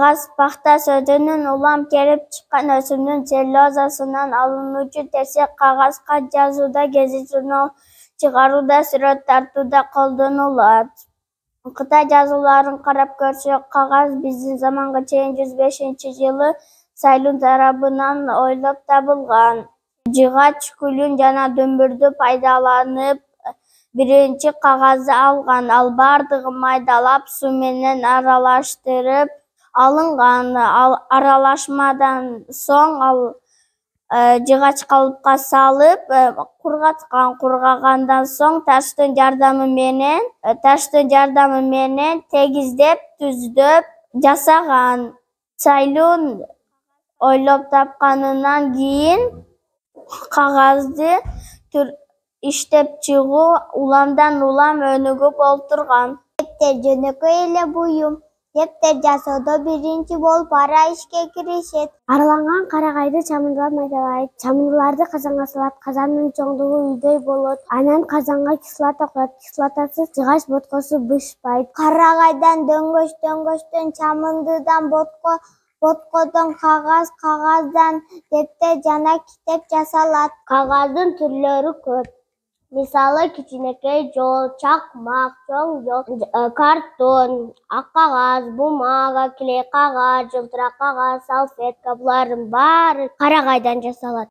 Кагаз пахта сөзүнүн улам келип чыккан өсүмдүн целлюлозасынан алынуучу тесек кагазга жазууда, гезит журнал чыгарууда, сүрөт тартууда колдонулат. Кытай жазууларын карап көрсөк, кагаз биздин заманга чейин 105-жылы Сайлун тарабынан ойлоп табылган. Жыгач, күлүн жана дөмбүрдү пайдаланып биринчи кагазды алган. Ал бардыгын майдалап, суу менен аралаштырып алынган. Аралашмадан соң ал жыгач калыпка салып кургаткан. Кургагандан соң таштын жардамы менен тегиздеп, түздөп жасаган. Сайлун ойлоп тапканынан кийин кагазды иштеп чыгуу уламдан улам өнүгүп олтурган. Дептер жөнөкөй эле буюм. Дептер жасоодо биринчи болуп ара ишке киришет. Араланган карагайды чамындылап майдалайт. Чамындыларды казанга салат. Казандын чоңдугу үйдөй болот. Анан казанга кислота коет. Кислотасыз жыгач боткосу бышпайт. Карагайдан дөңгөчтөн, чамындыдан боткодон кагаз, кагаздан дептер жана китеп жасалат. Кагаздын түрлөрү көп. Мисалы кичинекей жол, чакмак, чоң жол, картон, ак кагаз, бумага, клей кагаз, жылтырак кагаз, салфетка, булардын баары карагайдан жасалат.